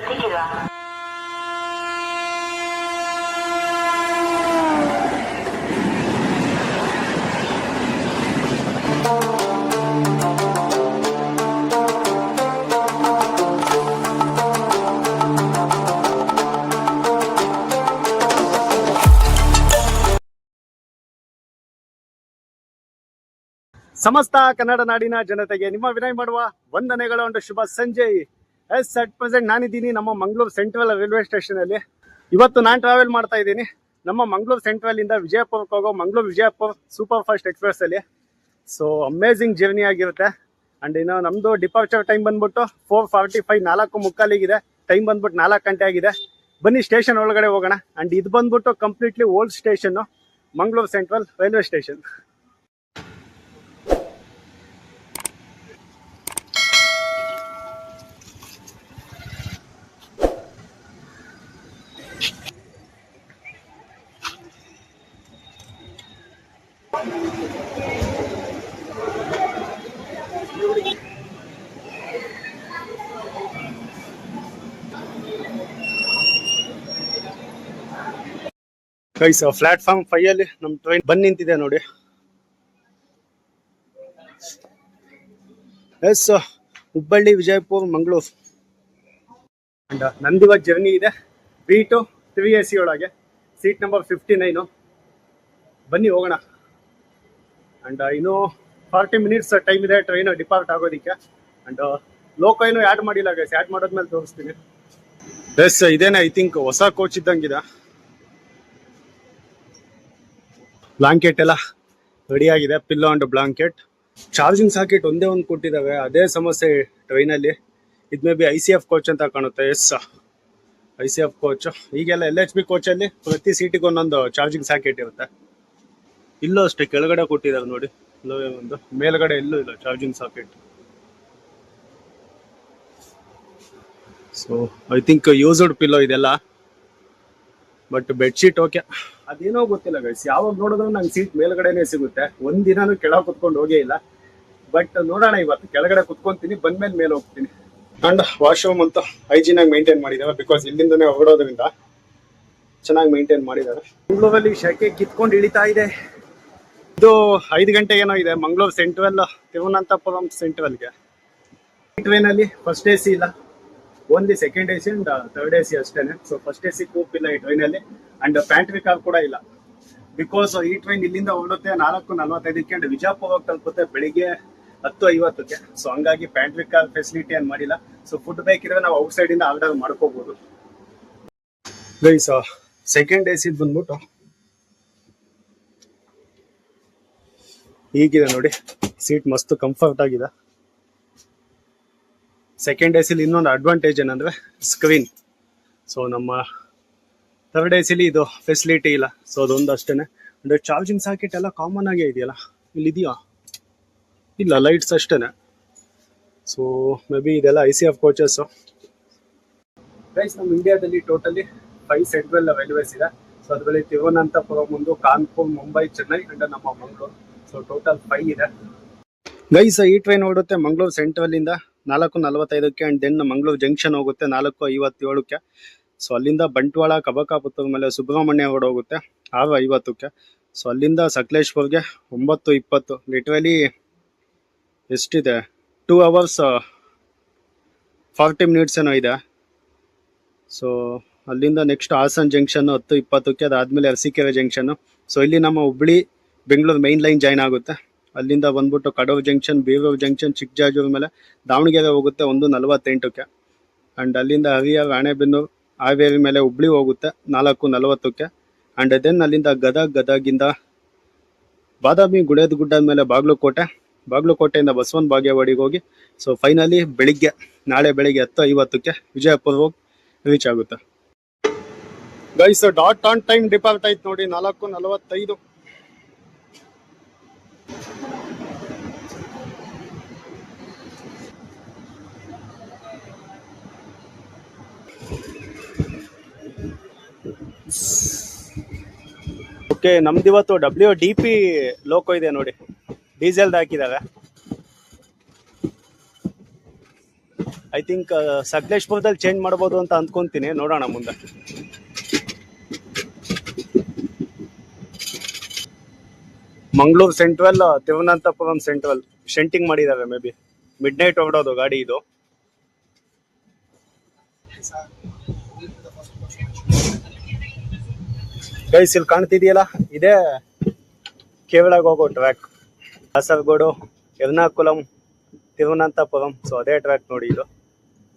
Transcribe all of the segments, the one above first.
ശ്രദ്ധിക്കുക. ಸಮಸ್ತ ಕನ್ನಡ ನಾಡಿನ ಜನತೆಗೆ ನಿಮ್ಮ ವಿನಯ್ ಮಾಡುವ ವಂದನೆಗಳು ಒಂದು ಶುಭ ಸಂಜೆ. ಅಟ್ ಪ್ರೆಸೆಂಟ್ ನಾನಿದ್ದೀನಿ ನಮ್ಮ ಮಂಗಳೂರು ಸೆಂಟ್ರಲ್ ರೈಲ್ವೆ ಸ್ಟೇಷನ್ ಅಲ್ಲಿ. ಇವತ್ತು ನಾನು ಟ್ರಾವೆಲ್ ಮಾಡ್ತಾ ಇದ್ದೀನಿ ನಮ್ಮ ಮಂಗಳೂರು ಸೆಂಟ್ರಲ್ ಇಂದ ವಿಜಯಪುರಕ್ಕೆ ಹೋಗೋ Mangaluru Vijayapura super fast express ಅಲ್ಲಿ. ಸೊ ಅಮೇಝಿಂಗ್ ಜರ್ನಿ ಆಗಿರುತ್ತೆ. ಅಂಡ್ ಇನ್ನು ನಮ್ದು ಡಿಪಾರ್ಚರ್ ಟೈಮ್ ಬಂದ್ಬಿಟ್ಟು 4:45 4:45 ಟೈಮ್ ಬಂದ್ಬಿಟ್ಟು 4 ಗಂಟೆ ಆಗಿದೆ. ಬನ್ನಿ ಸ್ಟೇಷನ್ ಒಳಗಡೆ ಹೋಗೋಣ. ಅಂಡ್ ಇದು ಬಂದ್ಬಿಟ್ಟು completely old station, Mangaluru central railway station. Guys, platform 5 ಅಲ್ಲಿ ನಮ್ಮ ಟ್ರೈನ್ ಬಂದು ನಿಂತಿದೆ ನೋಡಿ. ಎಸ್, ಹುಬ್ಬಳ್ಳಿ ವಿಜಯಪುರ ಮಂಗಳೂರು. ಅಂಡ್ ನಂದಿವ ಜರ್ನಿ ಇದೆ B2 3AC ಒಳಗೆ, ಸೀಟ್ ನಂಬರ್ 59. ಬನ್ನಿ ಹೋಗೋಣ. ಅಂಡ್ ಇನ್ನು 40 ಮಿನಿಟ್ಸ್ ಟೈಮ್ ಇದೆ ಟ್ರೈನ್ ಡಿಪಾರ್ಟ್ ಆಗೋದಿಕ್ಕೆ. ಅಂಡ್ ಲೋಕೋ ಏನು ಆ್ಯಡ್ ಮಾಡಿಲ್ಲ ಗೈಸ್, ಆ್ಯಡ್ ಮಾಡೋದ್ಮೇಲೆ ತೋರಿಸ್ತೀನಿ. ಎಸ್, ಇದೇನೆ ಐ ಥಿಂಕ್ ಹೊಸ ಕೋಚ್ ಇದ್ದಂಗಿದೆ. ಬ್ಲಾಂಕೆಟ್ ಎಲ್ಲ ರೆಡಿ ಆಗಿದೆ, pillow and blanket. Charging socket ಒಂದೇ ಒಂದು ಕೊಟ್ಟಿದ್ದಾವೆ, ಅದೇ ಸಮಸ್ಯೆ ಟ್ರೈನಲ್ಲಿ. ಇದು ಮೇ ಬಿ ICF ಕೋಚ್ ಅಂತ ಕಾಣುತ್ತೆ. Yes, ICF coach. ಈಗೆಲ್ಲ LHB ಕೋಚಲ್ಲಿ ಪ್ರತಿ ಸೀಟಿಗೆ ಒಂದೊಂದು ಚಾರ್ಜಿಂಗ್ ಸಾಕೆಟ್ ಇರುತ್ತೆ. ಇಲ್ಲೂ ಅಷ್ಟೇ ಕೆಳಗಡೆ ಕೊಟ್ಟಿದ್ದಾರೆ ನೋಡಿ, ಒಂದು ಮೇಲ್ಗಡೆ ಎಲ್ಲೂ ಇಲ್ಲ charging socket. So I think used pillow ಇದೆಲ್ಲ, ಬಟ್ ಬೆಡ್ಶೀಟ್ ಓಕೆ. ಅದೇನೋ ಗೊತ್ತಿಲ್ಲ ಗೈಸ್, ಯಾವಾಗ ನೋಡಿದ್ರು ನಂಗೆ ಸೀಟ್ ಮೇಲ್ಗಡೆನೆ ಸಿಗುತ್ತೆ. ಒಂದಿನಾನು ಕೆಳಗೆ ಕುತ್ಕೊಂಡು ಹೋಗೇ ಇಲ್ಲ. ಬಟ್ ನೋಡೋಣ, ಇವತ್ತು ಕೆಳಗಡೆ ಕುತ್ಕೊಂತೀನಿ, ಬಂದ್ಮೇಲೆ ಮೇಲೆ ಹೋಗ್ತೀನಿ. ಅಂಡ್ ವಾಶ್ರೂಮ್ ಅಂತೂ ಹೈಜೀನ್ ಆಗಿ ಮೇಂಟೈನ್ ಮಾಡಿದ್ದಾರೆ, ಬಿಕಾಸ್ ಇಲ್ಲಿಂದನೇ ಹೊರಡೋದ್ರಿಂದ ಚೆನ್ನಾಗಿ ಮೇಂಟೈನ್ ಮಾಡಿದ್ದಾರೆ. ಮಂಗಳೂರಲ್ಲಿ ಶೆಕೆ ಕಿತ್ಕೊಂಡು ಇಳಿತಾ ಇದೆ. ಇದು 5 ಗಂಟೆ ಏನೋ ಇದೆ ಮಂಗಳೂರು ಸೆಂಟ್ರಲ್ ತಿರುವನಂತಪುರಂ ಸೆಂಟ್ರಲ್ಗೆ. ಟ್ರೈನ್ ಅಲ್ಲಿ ಫಸ್ಟ್ AC ಇಲ್ಲ, only second AC and third AC ಅಷ್ಟೇನೆ. ಸೊ ಫಸ್ಟ್ AC ಕೂಪ್ ಇಲ್ಲ ಈ ಟ್ರೈನಲ್ಲಿ. ಅಂಡ್ ಪ್ಯಾಂಟ್ರಿ ಕಾರ್ ಕೂಡ ಇಲ್ಲ, ಬಿಕಾಸ್ ಈ ಟ್ರೈನ್ ಇಲ್ಲಿಂದ ಹೊರಡುತ್ತೆ 4:45 ಅಂಡ್ ವಿಜಯಪುರಕ್ಕೆ ತಲುಪುತ್ತೆ ಬೆಳಿಗ್ಗೆ 10:50. ಸೊ ಹಂಗಾಗಿ ಪ್ಯಾಂಟ್ರಿ ಕಾರ್ ಫೆಸಿಲಿಟಿ ಏನು ಮಾಡಿಲ್ಲ. ಸೊ ಫುಡ್ ಬೇಕಿದ್ರೆ ನಾವು ಔಟ್ ಸೈಡ್ ಇಂದ ಆರ್ಡರ್ ಮಾಡ್ಕೋಬಹುದು. ಗೈಸ್, ಸೆಕೆಂಡ್ AC ಬಂದ್ಬಿಟ್ಟು ಹೀಗಿದೆ ನೋಡಿ, ಸೀಟ್ ಮಸ್ತ್ ಕಂಫರ್ಟ್ ಆಗಿದೆ. ಸೆಕೆಂಡ್ AC ಇನ್ನೊಂದು ಅಡ್ವಾಂಟೇಜ್ ಏನಂದ್ರೆ ಸ್ಕ್ರೀನ್. ಸೊ ನಮ್ಮ ಥರ್ಡ್ AC ಇದು ಫೆಸಿಲಿಟಿ ಇಲ್ಲ. ಸೊ ಅದೊಂದು ಅಷ್ಟೇನೆ. ಅಂದ್ರೆ ಚಾರ್ಜಿಂಗ್ ಸಾಕೆಟ್ ಎಲ್ಲ ಕಾಮನ್ ಆಗೇ ಇದೆಯಲ್ಲ, ಇಲ್ಲಿ ಇದೆಯಾ? ಇಲ್ಲ, ಲೈಟ್ಸ್ ಅಷ್ಟೇನೆ. ಸೊ ಮೇ ಬಿ ಇದೆಲ್ಲ ICF ಕೋಚಸ್. ಗೈಸ್, ನಮ್ಮ ಇಂಡಿಯಾದಲ್ಲಿ ಟೋಟಲಿ 5 ಸೆಂಟ್ರಲ್ ರೈಲ್ವೇಸ್ ಇದೆ. ಸೊ ಅದರಲ್ಲಿ ತಿರುವನಂತಪುರಂ ಒಂದು, ಕಾನ್ಪುರ್, ಮುಂಬೈ, ಚೆನ್ನೈ ಅಂಡ್ ನಮ್ಮ ಮಂಗಳೂರು. ಸೊ ಟೋಟಲ್ 5 ಇದೆ. ಗೈಸ್, ಈ ಟ್ರೈನ್ ಹೊರಡುತ್ತೆ ಮಂಗಳೂರು ಸೆಂಟ್ರಲ್ ಇಂದ 4:45 ಅಂಡ್ ದೆನ್ ಮಂಗಳೂರು ಜಂಕ್ಷನ್ ಹೋಗುತ್ತೆ 4:57. ಸೊ ಅಲ್ಲಿಂದ ಬಂಟ್ವಾಳ, ಕಬಕಾಪುತ್ತೂರು ಮೇಲೆ ಸುಬ್ರಹ್ಮಣ್ಯ ಹೊರಡೋಗುತ್ತೆ 6:50. ಸೊ ಅಲ್ಲಿಂದ ಸಕಲೇಶ್ಪುರ್ಗೆ 9:20. ಲಿಟ್ರಲಿ ಎಷ್ಟಿದೆ, 2 hours 40 minutes ಏನೋ ಇದೆ. ಸೊ ಅಲ್ಲಿಂದ ನೆಕ್ಸ್ಟ್ ಹಾಸನ್ ಜಂಕ್ಷನ್ 10:20. ಅದಾದ್ಮೇಲೆ ಅರಸೀಕೆರೆ ಜಂಕ್ಷನ್. ಸೊ ಇಲ್ಲಿ ನಮ್ಮ Hubli Bengaluru main line join ಆಗುತ್ತೆ. ಅಲ್ಲಿಂದ ಬಂದ್ಬಿಟ್ಟು ಕಡೂರು ಜಂಕ್ಷನ್, ಬೀರೂರು ಜಂಕ್ಷನ್, ಚಿಕ್ಕಜಾಜೂರು ಮೇಲೆ ದಾವಣಗೆರೆ ಹೋಗುತ್ತೆ 1:48. ಅಂಡ್ ಅಲ್ಲಿಂದ ಹರಿಹರ, ರಾಣೆಬೆನ್ನೂರು, ಹಾವೇರಿ ಮೇಲೆ ಹುಬ್ಳಿ ಹೋಗುತ್ತೆ 4:40. ಅಂಡ್ ದೆನ್ ಅಲ್ಲಿಂದ ಗದಗಿಂದ ಬಾದಾಮಿ, ಗುಡೇದಗುಡ್ಡ ಮೇಲೆ ಬಾಗಲಕೋಟೆಯಿಂದ ಬಸವನ ಬಾಗೇವಾಡಿಗೆ ಹೋಗಿ ಸೊ ಫೈನಲಿ ನಾಳೆ ಬೆಳಿಗ್ಗೆ 10:50 ವಿಜಯಪುರ ಹೋಗಿ ರೀಚ್ ಆಗುತ್ತೆ. Guys, dot on time depart ಆಯ್ತು ನೋಡಿ 4:45. ಓಕೆ, ನಮ್ದಿವತ್ತು WDP ಲೋಕೋ ಇದೆ ನೋಡಿ, ಡೀಸೆಲ್ದು ಹಾಕಿದ್ದಾರೆ. ಐ ಥಿಂಕ್ ಸಕಲೇಶ್ಪುರದಲ್ಲಿ ಚೇಂಜ್ ಮಾಡ್ಬೋದು ಅಂತ ಅಂದ್ಕೊಂತೀನಿ, ನೋಡೋಣ ಮುಂದೆ. ಮಂಗಳೂರು ಸೆಂಟ್ರಲ್, ತಿರುವನಂತಪುರಂ ಸೆಂಟ್ರಲ್ ಶೆಂಟಿಂಗ್ ಮಾಡಿದ್ದಾರೆ. ಮೇ ಬಿ ಮಿಡ್ ನೈಟ್ ಹೊರಡೋದು ಗಾಡಿ ಇದು. ಗೈಸ್ ಇಲ್ಲಿ ಕಾಣ್ತಿದೆಯಲ್ಲ, ಇದೇ ಕೇರಳಕ್ಕೆ ಹೋಗೋ ಟ್ರ್ಯಾಕ್. ಕಾಸರಗೋಡು, ಎರ್ನಾಕುಲಂ, ತಿರುವನಂತಪುರಂ. ಸೊ ಅದೇ ಟ್ರ್ಯಾಕ್ ನೋಡಿ ಇದು.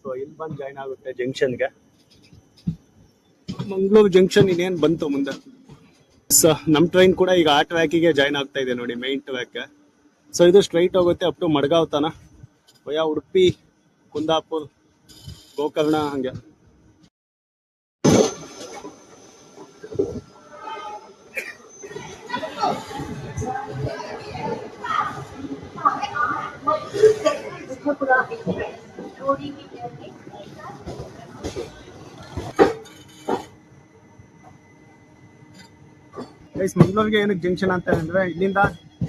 ಸೊ ಇಲ್ಲಿ ಬಂದು ಜಾಯ್ನ್ ಆಗುತ್ತೆ ಜಂಕ್ಷನ್ಗೆ. ಮಂಗಳೂರು ಜಂಕ್ಷನ್ ಇನ್ನೇನು ಬಂತು ಮುಂದೆ. ನಮ್ಮ ಟ್ರೈನ್ ಕೂಡ ಈಗ ಆ ಟ್ರ್ಯಾಕಿಗೆ ಜಾಯ್ನ್ ಆಗ್ತಾ ಇದೆ ನೋಡಿ, ಮೈನ್ ಟ್ರ್ಯಾಕ್. ಸೊ ಇದು ಸ್ಟ್ರೈಟ್ ಹೋಗುತ್ತೆ ಅಪ್ ಟು ಮಡ್ಗಾವ್ ತನ, ವಯಾ ಉಡುಪಿ, ಕುಂದಾಪುರ್, ಗೋಕರ್ಣ ಹಂಗೆ. ಮಂಗಳೂರಿಗೆ ಏನಕ್ಕೆ ಜಂಕ್ಷನ್ ಅಂತ ಅಂದ್ರೆ, ಇಲ್ಲಿಂದ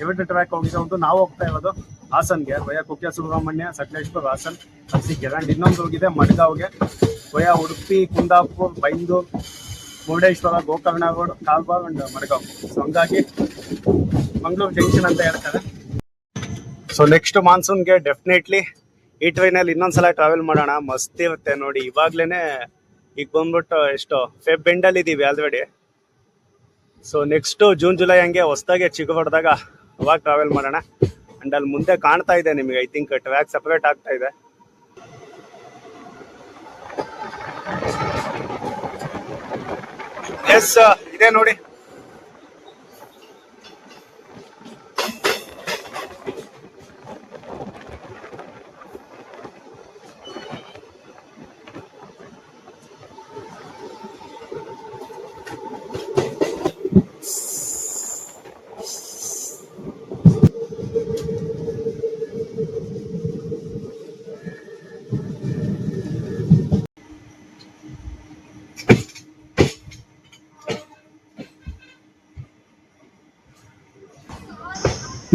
ಎವಟ ಟ್ರ್ಯಾಕ್ ಹೋಗಿದ್ದು, ನಾವು ಹೋಗ್ತಾ ಇರೋದು ಹಾಸನ್ಗೆ, ವಯಾ ಕುಕ್ಕೆ ಸುಬ್ರಹ್ಮಣ್ಯ, ಸಕಲೇಶ್ಪುರ, ಹಾಸನ್, ಅರಸೀಕೆರೆ. ಅಂಡ್ ಇನ್ನೊಂದು ಹೋಗಿದೆ ಮಡ್ಗಾವ್ಗೆ, via Udupi, Kundapur, Byndoor, Murudeshwar, Gokarna road, Karwar and Madgaon. So ಹಂಗಾಗಿ ಮಂಗಳೂರು ಜಂಕ್ಷನ್ ಅಂತ ಹೇಳ್ತಾರೆ. ಸೊ ನೆಕ್ಸ್ಟ್ ಮಾನ್ಸೂನ್ಗೆ ಡೆಫಿನೆಟ್ಲಿ ಈ ಟ್ರೈನಲ್ಲಿ ಇನ್ನೊಂದ್ಸಲ ಟ್ರಾವೆಲ್ ಮಾಡೋಣ, ಮಸ್ತ್ ಇರುತ್ತೆ ನೋಡಿ. ಇವಾಗ್ಲೇನೆ ಈಗ ಬಂದ್ಬಿಟ್ಟು ಎಷ್ಟು ಫೆಬ್ ಎಂಡಲ್ಲಿ ಇದೀವಿ already. So next June July ಹಂಗೆ ಹೊಸದಾಗೆ ಚಿಗುರೊಡೆದಾಗ ಅವಾಗ ಟ್ರಾವೆಲ್ ಮಾಡೋಣ. ಅಂಡ್ ಅಲ್ಲಿ ಮುಂದೆ ಕಾಣ್ತಾ ಇದೆ ನಿಮಗೆ, ಐ ಥಿಂಕ್ ಟ್ರ್ಯಾಕ್ ಸಪರೇಟ್ ಆಗ್ತಾ ಇದೆ. ಎಸ್ ಇದೆ ನೋಡಿ.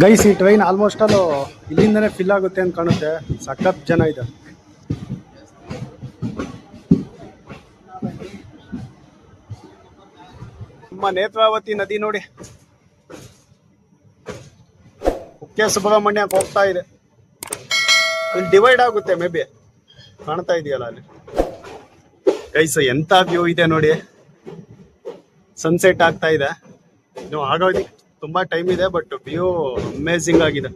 ಗೈಸ್ ಈ ಟ್ರೈನ್ ಆಲ್ಮೋಸ್ಟ್ ಅಲ್ಲೂ ಇಲ್ಲಿಂದನೇ ಫಿಲ್ ಆಗುತ್ತೆ ಅಂತ ಕಾಣುತ್ತೆ, ಸಖತ್ ಜನ ಇದೆ. ನಮ್ಮ ನೇತ್ರಾವತಿ ನದಿ ನೋಡಿ, ಕುಕ್ಕೆ ಸುಬ್ರಹ್ಮಣ್ಯಕ್ಕೆ ಹೋಗ್ತಾ ಇದೆ. ಇಲ್ಲಿ ಡಿವೈಡ್ ಆಗುತ್ತೆ, ಮೇ ಬಿ ಕಾಣ್ತಾ ಇದೆಯಲ್ಲ ಅಲ್ಲಿ. ಗೈಸ್ ಎಂತ ವ್ಯೂ ಇದೆ ನೋಡಿ, ಸನ್ಸೆಟ್ ಆಗ್ತಾ ಇದೆ. ನೀವು ಆಗೋದಕ್ಕೆ ತುಂಬಾ ಟೈಮ್ ಇದೆ, ಬಟ್ ವ್ಯೂ ಅಮೇಜಿಂಗ್ ಆಗಿದೆ.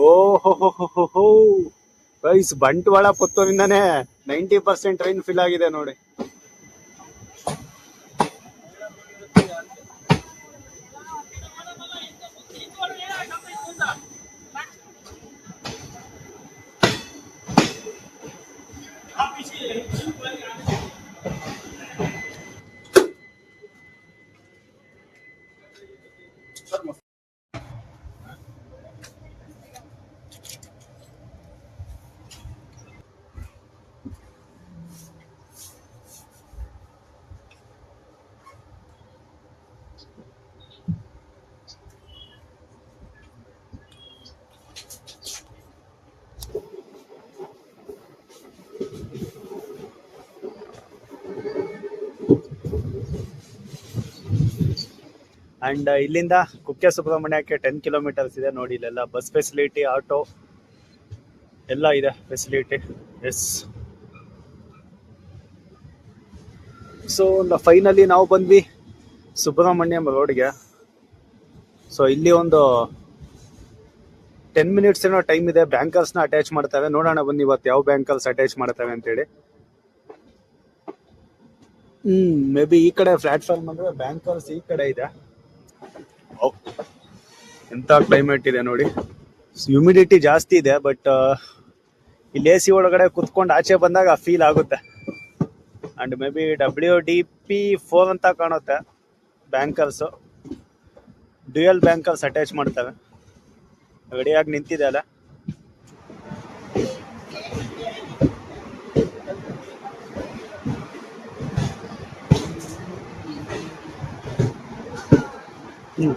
ಓಹೋ ಗೈಸ್, ಬಂಟ್ವಾಳ ಪುತ್ತೂರಿಂದಾನೇ 90% ಟ್ರೈನ್ ಫಿಲ್ ಆಗಿದೆ ನೋಡಿ. ಅಂಡ್ ಇಲ್ಲಿಂದ ಕುಕ್ಕೆ ಸುಬ್ರಹ್ಮಣ್ಯಕ್ಕೆ 10 ಕಿಲೋಮೀಟರ್ಸ್ ಇದೆ ನೋಡಿ. ಇಲ್ಲೆಲ್ಲ ಬಸ್ ಫೆಸಿಲಿಟಿ, ಆಟೋ ಎಲ್ಲ ಇದೆ ಫೆಸಿಲಿಟಿ. ಎಸ್, ಸೊ ಫೈನಲಿ ನಾವು ಬಂದ್ವಿ ಸುಬ್ರಹ್ಮಣ್ಯಂ ರೋಡ್ಗೆ. ಸೊ ಇಲ್ಲಿ ಒಂದು 10 ಮಿನಿಟ್ಸ್ ಏನೋ ಟೈಮ್ ಇದೆ. ಬ್ಯಾಂಕರ್ಸ್ನ ಅಟ್ಯಾಚ್ ಮಾಡ್ತೇವೆ, ನೋಡೋಣ ಬನ್ನಿ ಇವತ್ತು ಯಾವ ಬ್ಯಾಂಕರ್ಸ್ ಅಟ್ಯಾಚ್ ಮಾಡ್ತೇವೆ ಅಂತೇಳಿ. ಮೇ ಬಿ ಈ ಕಡೆ ಪ್ಲಾಟ್ಫಾರ್ಮ್ ಅಂದ್ರೆ ಬ್ಯಾಂಕರ್ಸ್ ಈ ಕಡೆ ಇದೆ. ಎಂತ ಕ್ಲೈಮೇಟ್ ಇದೆ ನೋಡಿ, ಹ್ಯೂಮಿಡಿಟಿ ಜಾಸ್ತಿ ಇದೆ, ಬಟ್ ಇಲ್ಲಿ AC ಒಳಗಡೆ ಕುತ್ಕೊಂಡು ಆಚೆ ಬಂದಾಗ ಫೀಲ್ ಆಗುತ್ತೆ. ಅಂಡ್ ಮೇ ಬಿ WDP4 ಅಂತ ಕಾಣುತ್ತೆ ಬ್ಯಾಂಕರ್ಸ್. ಡ್ಯೂಯಲ್ ಬ್ಯಾಂಕರ್ಸ್ ಅಟ್ಯಾಚ್ ಮಾಡ್ತವೆ. ರೆಡಿಯಾಗಿ ನಿಂತಿದೆ ಅಲ್ಲ. ಹ್ಮ್.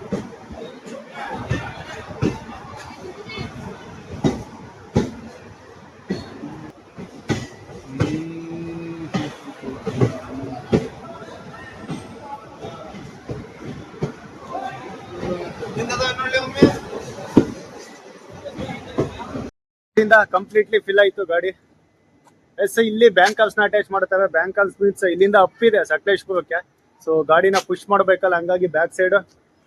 ಕಂಪ್ಲೀಟ್ಲಿ ಫಿಲ್ ಆಯ್ತು ಗಾಡಿ. ಎಸ್ ಇಲ್ಲಿ ಬ್ಯಾಂಕಲ್ಸ್ ನ ಅಟ್ಯಾಚ್ ಮಾಡ್ತವೆ. ಬ್ಯಾಂಕಲ್ಸ್ ಮೀನ್ಸ್ ಇಲ್ಲಿಂದ ಅಪ್ ಇದೆ ಸಕಲೇಶ್ಪುರಕ್ಕೆ. ಸೊ ಗಾಡಿನ ಪುಷ್ ಮಾಡ್ಬೇಕಲ್ಲ, ಹಂಗಾಗಿ ಬ್ಯಾಕ್ ಸೈಡ್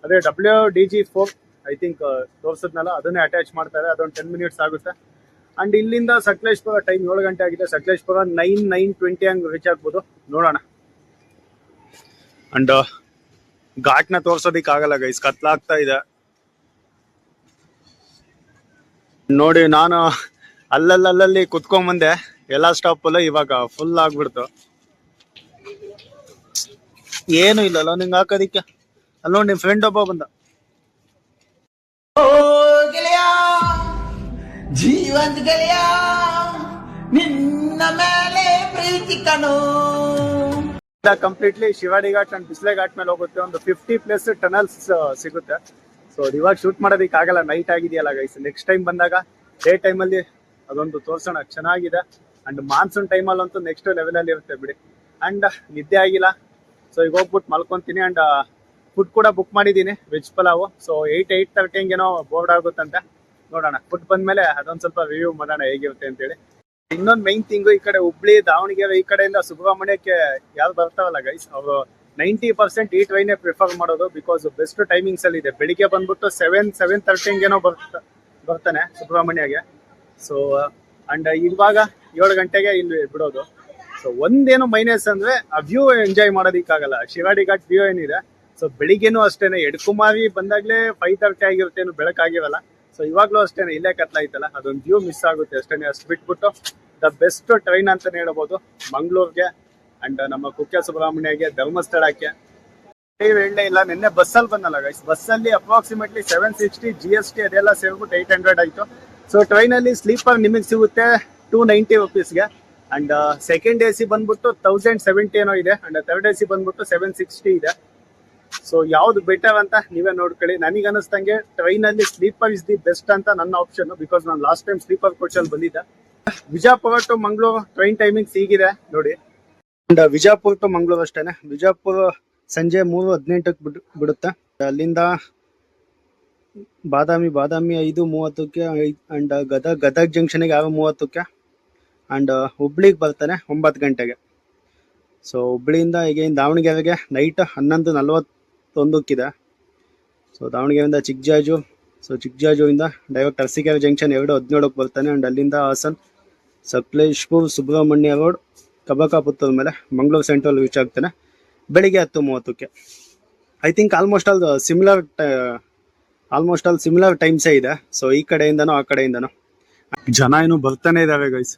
ಅದೇ WDG4 ಐ ಥಿಂಕ್ ತೋರ್ಸದ್ನಲ್ಲ, ಅದನ್ನೇ ಅಟ್ಯಾಚ್ ಮಾಡ್ತಾರೆ. ಅದೊಂದು 10 ಮಿನಿಟ್ಸ್ ಆಗುತ್ತೆ. ಅಂಡ್ ಇಲ್ಲಿಂದ ಸಕಲೇಶ್ಪುರ ಟೈಮ್ 7 ಗಂಟೆ ಆಗಿದೆ. ಸಕಲೇಶ್ಪುರ 9:20 ಹಂಗೆ ರೀಚ್ ಆಗ್ಬೋದು, ನೋಡೋಣ. ಅಂಡ್ ಘಾಟ್ನ ತೋರ್ಸೋದಿಕ್ ಆಗಲ್ಲ ಗೈಸ್, ಕತ್ಲಾಗ್ತಾ ಇದೆ ನೋಡಿ. ನಾನು ಅಲ್ಲಲ್ಲಿ ಕುತ್ಕೊಂಡ್ ಎಲ್ಲಾ ಸ್ಟಾಪ್ ಅಲ್ಲ, ಇವಾಗ ಫುಲ್ ಆಗ್ಬಿಡ್ತು. ಏನು ಇಲ್ಲಲ್ಲ ನಿಂಗೆ ಹಾಕೋದಿಕ್ಕೆ. ಅಲ್ಲಿ ನೋಡಿ ನಿಮ್ ಫ್ರೆಂಡ್ ಒಬ್ಬ ಬಂದ. ಜೀವಂತ ಗೆಳೆಯ ನಿನ್ನ ಮೇಲೆ ಪ್ರೀತಿ ಕಣೋ. ಕಂಪ್ಲೀಟ್ಲಿ ಶಿವಾಡಿ ಘಾಟ್ ಅಂಡ್ ಬಿಸ್ಲೆ ಘಾಟ್ ಮೇಲೆ ಹೋಗುತ್ತೆ. ಒಂದು 50+ ಟನಲ್ಸ್ ಸಿಗುತ್ತೆ. ಸೊ ಇವಾಗ ಶೂಟ್ ಮಾಡೋದಿಕ್ ಆಗಲ್ಲ, ನೈಟ್ ಆಗಿದೆಯಲ್ಲ ಗೈಸ್. ನೆಕ್ಸ್ಟ್ ಟೈಮ್ ಬಂದಾಗ ಡೇ ಟೈಮಲ್ಲಿ ಅದೊಂದು ತೋರ್ಸೋಣ, ಚೆನ್ನಾಗಿದೆ. ಅಂಡ್ ಮಾನ್ಸೂನ್ ಟೈಮಲ್ಲಿ ಅಂತೂ ನೆಕ್ಸ್ಟ್ ಲೆವೆಲ್ ಅಲ್ಲಿ ಇರುತ್ತೆ ಬಿಡಿ. ಅಂಡ್ ನಿದ್ದೆ ಆಗಿಲ್ಲ, ಸೊ ಈಗ ಹೋಗ್ಬಿಟ್ಟು ಮಲ್ಕೊಂತೀನಿ. ಅಂಡ್ ಫುಡ್ ಕೂಡ ಬುಕ್ ಮಾಡಿದ್ದೀನಿ, ವೆಜ್ ಪಲಾವ್. ಸೊ 8:30 ಏನೋ ಬೋರ್ಡ್ ಆಗುತ್ತಂತೆ, ನೋಡೋಣ. ಫುಡ್ ಬಂದ್ಮೇಲೆ ಅದೊಂದ್ ಸ್ವಲ್ಪ ರಿವ್ಯೂ ಮಾಡೋಣ ಹೇಗಿರುತ್ತೆ ಅಂತೇಳಿ. ಇನ್ನೊಂದು ಮೈನ್ ಥಿಂಗು, ಈ ಕಡೆ ಹುಬ್ಳಿ ದಾವಣಗೆರೆ ಈ ಕಡೆಯಿಂದ ಸುಬ್ರಹ್ಮಣ್ಯಕ್ಕೆ ಯಾರು ಬರ್ತಾವಲ್ಲ ಗೈಸ್, ಅವರು 90% ಈ ಟ್ರೈನೇ ಪ್ರಿಫರ್ ಮಾಡೋದು. ಬಿಕಾಸ್ ಬೆಸ್ಟ್ ಟೈಮಿಂಗ್ಸ್ ಅಲ್ಲಿ ಇದೆ. ಬೆಳಿಗ್ಗೆ ಬಂದ್ಬಿಟ್ಟು 7:30 ಏನೋ ಬರ್ತಾನೆ ಸುಬ್ರಹ್ಮಣ್ಯಗೆ. ಸೊ ಅಂಡ್ ಇವಾಗ 7 ಗಂಟೆಗೆ ಇಲ್ಲಿ ಬಿಡೋದು. ಸೊ ಒಂದೇನು ಮೈನಸ್ ಅಂದ್ರೆ ಆ ವ್ಯೂ ಎಂಜಾಯ್ ಮಾಡೋದಿಕ್ಕಾಗಲ್ಲ. ಶಿವಾಡಿ ಘಾಟ್ ವ್ಯೂ ಏನಿದೆ, ಸೊ ಬೆಳಿಗ್ಗೆನೂ ಅಷ್ಟೇನೆ. ಎಡ್ಕುಮಾರಿ ಬಂದಾಗ್ಲೇ 5:30 ಆಗಿರುತ್ತೆ, ಏನು ಬೆಳಕಾಗಿರಲ್ಲ. ಸೊ ಇವಾಗ್ಲೂ ಅಷ್ಟೇನೆ, ಇಲ್ಲೇ ಕತ್ಲಾಯ್ತಲ್ಲ, ಅದೊಂದು ವ್ಯೂ ಮಿಸ್ ಆಗುತ್ತೆ ಅಷ್ಟೇನೆ. ಅಷ್ಟು ಬಿಟ್ಬಿಟ್ಟು ದ ಬೆಸ್ಟ್ ಟ್ರೈನ್ ಅಂತಾನೆ ಹೇಳ್ಬೋದು ಮಂಗ್ಳೂರ್ಗೆ ಅಂಡ್ ನಮ್ಮ ಕುಕ್ಕೆ ಸುಬ್ರಹ್ಮಣ್ಯಗೆ, ಧರ್ಮಸ್ಥಳಕ್ಕೆ. ಹೇಳಲೇ ಇಲ್ಲ, ನಿನ್ನೆ ಬಸ್ಸಲ್ಲಿ ಬಂದಲ್ಲ ಗೈಸ್. ಬಸ್ಸಲ್ಲಿ ಅಪ್ರಾಕ್ಸಿಮೇಟ್ಲಿ 760 GST ಅದೆಲ್ಲ ಸೇರ್ಬಿಟ್ಟು 800 ಆಯ್ತು. ಸೊ ಟ್ರೈನಲ್ಲಿ ಸ್ಲೀಪರ್ ನಿಮಗೆ ಸಿಗುತ್ತೆ 290 ರುಪೀಸ್ಗೆ. ಅಂಡ್ ಸೆಕೆಂಡ್ AC ಬಂದ್ಬಿಟ್ಟು 1070 ಏನೋ ಇದೆ. ಅಂಡ್ ಥರ್ಡ್ AC ಬಂದ್ಬಿಟ್ಟು 760 ಇದೆ. ಸೊ ಯಾವ್ದು ಬೆಟರ್ ಅಂತ ನೀವೇ ನೋಡ್ಕೊಳ್ಳಿ. ನನಗೆ ಅನಿಸ್ತಂಗೆ ಟ್ರೈನಲ್ಲಿ ಸ್ಲೀಪರ್ ಇಸ್ ದಿ ಬೆಸ್ಟ್ ಅಂತ ನನ್ನ ಆಪ್ಷನ್. ಬಿಕಾಸ್ ನಾನು ಲಾಸ್ಟ್ ಟೈಮ್ ಸ್ಲೀಪರ್ ಕೋಚಲ್ಲಿ ಬಂದಿದ್ದೆ. Vijayapura to Mangaluru train timings ಹೀಗಿದೆ ನೋಡಿ. ಅಂಡ್ ವಿಜಯಪುರ ಟು ಮಂಗಳೂರು ಅಷ್ಟೇನೆ. ವಿಜಯಪುರ ಸಂಜೆ 3:18 ಬಿಡುತ್ತೆ. ಅಲ್ಲಿಂದ ಬಾದಾಮಿ 5:30ಕ್ಕೆ. ಅಂಡ್ ಗದಗ ಜಂಕ್ಷನ್ಗೆ 6:30ಕ್ಕೆ. ಅಂಡ್ ಹುಬ್ಳಿಗೆ ಬರ್ತಾನೆ 9 ಗಂಟೆಗೆ. ಸೊ ಹುಬ್ಳಿಯಿಂದ ಈಗ ದಾವಣಗೆರೆಗೆ ನೈಟ್ 11:41 ಸೊ ದಾವಣಗೆರೆಯಿಂದ ಚಿಕ್ಕಜಾಜು. ಸೊ ಚಿಕ್ಕಜಾಜುವಿಂದ ಡೈರೆಕ್ಟ್ ಅರಸೀಕೆರೆ ಜಂಕ್ಷನ್ 2:17ಕ್ಕೆ ಬರ್ತಾನೆ. ಅಂಡ್ ಅಲ್ಲಿಂದ ಹಾಸನ್, ಸಕಲೇಶ್ಪುರ್, ಸುಬ್ರಹ್ಮಣ್ಯ ರೋಡ್, ಕಬಕಾಪುತ್ತೂರ್ ಮೇಲೆ ಮಂಗಳೂರು ಸೆಂಟ್ರಲ್ ರೀಚ್ ಆಗ್ತಾನೆ ಬೆಳಿಗ್ಗೆ 10:30ಕ್ಕೆ. I think almost all similar ಟೈಮ್ಸೇ ಇದೆ. ಸೊ ಈ ಕಡೆಯಿಂದನೋ ಆ ಕಡೆಯಿಂದನೋ ಜನ ಏನು ಬರ್ತಾನೆ ಇದಾವೆ ಗೈಸ್.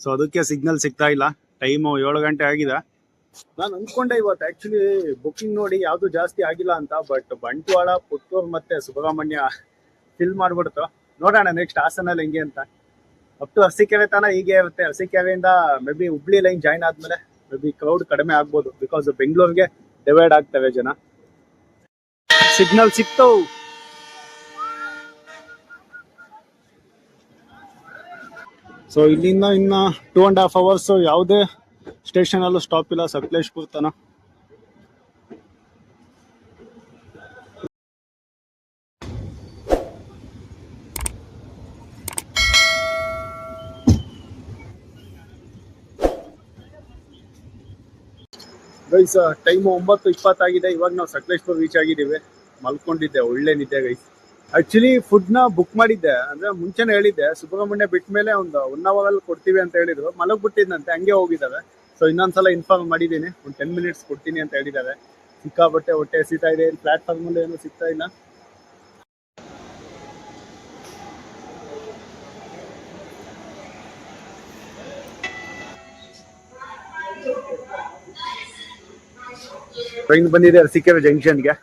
ಸೊ ಅದಕ್ಕೆ ಸಿಗ್ನಲ್ ಸಿಗ್ತಾ ಇಲ್ಲ. ಟೈಮು 7 ಗಂಟೆ ಆಗಿದೆ. ನಾನು ಅನ್ಕೊಂಡೆ ಇವತ್ತು ಆಕ್ಚುಲಿ ಬುಕಿಂಗ್ ನೋಡಿ ಯಾವ್ದು ಜಾಸ್ತಿ ಆಗಿಲ್ಲ ಅಂತ. ಬಟ್ ಬಂಟ್ವಾಳ, ಪುತ್ತೂರು ಮತ್ತೆ ಸುಬ್ರಹ್ಮಣ್ಯ ಫಿಲ್ ಮಾಡ್ಬಿಡ್ತು. ನೋಡೋಣ ನೆಕ್ಸ್ಟ್ ಹಾಸನಲ್ಲಿ ಹೆಂಗೆ ಅಂತ. ಅಪ್ ಟು ಅರಸೀಕೆರೆ ತನ ಹೀಗೆ ಇರುತ್ತೆ. ಅರಸೀಕೆರೆಯಿಂದ maybe Hubli line join ಆದ್ಮೇಲೆ ಮೇ ಬಿ ಕ್ರೌಡ್ ಕಡಿಮೆ ಆಗ್ಬೋದು. ಬಿಕಾಸ್ ಬೆಂಗಳೂರಿಗೆ ಡಿವೈಡ್ ಆಗ್ತವೆ ಜನ. ಸಿಗ್ನಲ್ ಸಿಕ್ತವು. ಸೊ ಇಲ್ಲಿಂದ ಇನ್ನ 2.5 hours ಯಾವುದೇ ಸ್ಟೇಷನ್ ಅಲ್ಲೂ ಸ್ಟಾಪ್ ಇಲ್ಲ ಸಕಲೇಶ್ಪುರ ತನ. ಗೈಸ್ ಟೈಮು 9:20 ಆಗಿದೆ. ಇವಾಗ ನಾವು ಸಕಲೇಶ್ಪುರ ರೀಚ್ ಆಗಿದ್ದೀವಿ. ಮಲ್ಕೊಂಡಿದ್ದೆ, ಒಳ್ಳೆ ನಿದ್ದೆ ಗೈಸ್. ಆಕ್ಚುಲಿ ಫುಡ್ ನ ಬುಕ್ ಮಾಡಿದ್ದೆ, ಅಂದ್ರೆ ಮುಂಚೆನೆ ಹೇಳಿದ್ದೆ. ಸುಬ್ರಹ್ಮಣ್ಯ ಬಿಟ್ಟ ಮೇಲೆ ಒಂದು 1 hour ಅಲ್ಲಿ ಕೊಡ್ತೀವಿ ಅಂತ ಹೇಳಿದ್ರು. ಮಲಗ್ಬಿಟ್ಟಿದ್ದಂತೆ, ಹಂಗೆ ಹೋಗಿದ್ದಾರೆ. ಸೊ ಇನ್ನೊಂದ್ಸಲ ಇನ್ಫಾರ್ಮ್ ಮಾಡಿದ್ದೀನಿ, ಒಂದು 10 minutes ಕೊಡ್ತೀನಿ ಅಂತ ಹೇಳಿದ್ದಾರೆ. ಸಿಕ್ಕಾಬಟ್ಟೆ ಹೊಟ್ಟೆ ಎಸಿತಾ ಇದೆ. ಪ್ಲಾಟ್ಫಾರ್ಮ್ ಅಲ್ಲಿ ಏನೂ ಸಿಗ್ತಾ ಇಲ್ಲ. ಟ್ರೈನ್ ಬಂದಿದೆ ಅರಸೀಕೆರೆ ಜಂಕ್ಷನ್ಗೆ.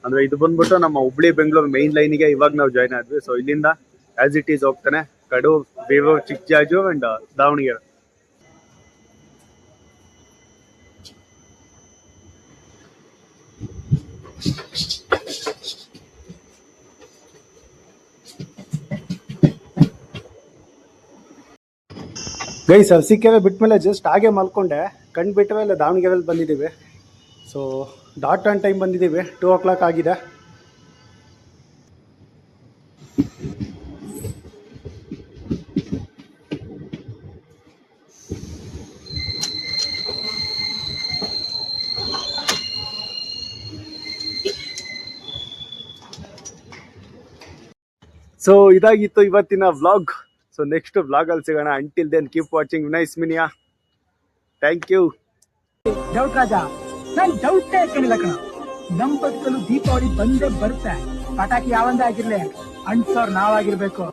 ಅಂದ್ರೆ ಇದು ಬಂದ್ಬಿಟ್ಟು ನಮ್ಮ ಹುಬ್ಳಿ ಬೆಂಗಳೂರು ಮೈನ್ ಲೈನ್ಗೆ ಇವಾಗ ನಾವು ಜಾಯ್ನ್ ಆದ್ವಿ. ಸೊ ಇಲ್ಲಿಂದ ಆಸ್ ಇಟ್ ಈಸ್ ಹೋಗ್ತಾನೆ ಕಡೂರ್, ಬೇವೂರ್, ಚಿಕ್ಕಜಾಜು ಅಂಡ್ ದಾವಣಗೆರೆ. ಗೈಸ್ ಅರಸೀಕೆರೆ ಬಿಟ್ಮೇಲೆ ಜಸ್ಟ್ ಹಾಗೆ ಮಲ್ಕೊಂಡೆ, ಕಣ್ ಬಿಟ್ಟರೆ ಇಲ್ಲ ದಾವಣಗೆರೆಯಲ್ಲಿ ಬಂದಿದ್ದೀವಿ. ಸೊ ಡಾಟ್ ಆನ್ ಟೈಮ್ ಬಂದಿದ್ದೀವಿ, 2 o'clock ಆಗಿದೆ. ಸೊ ಇದಾಗಿತ್ತು ಇವತ್ತಿನ ವ್ಲಾಗ್. ಸೊ ನೆಕ್ಸ್ಟ್ ವ್ಲಾಗ್ ಅಲ್ಲಿ ಸಿಗೋಣ. Until then keep watching nice ಮಿನಿಯಾ. Thank you. ಡೌಟ್ ರಾಜ, ನಾನ್ ಡೌಟ್ ಹಾಕೊಂಡಿಲ್ಲ ಕಣ. ನಮ್ ಬದುಕಲು ದೀಪಾವಳಿ ಬಂದೇ ಬರುತ್ತೆ. ಪಟಾಕಿ ಯಾವಂದೇ ಆಗಿರ್ಲಿ, ಅಂಟ್ಸೋರ್ ನಾವಾಗಿರ್ಬೇಕು.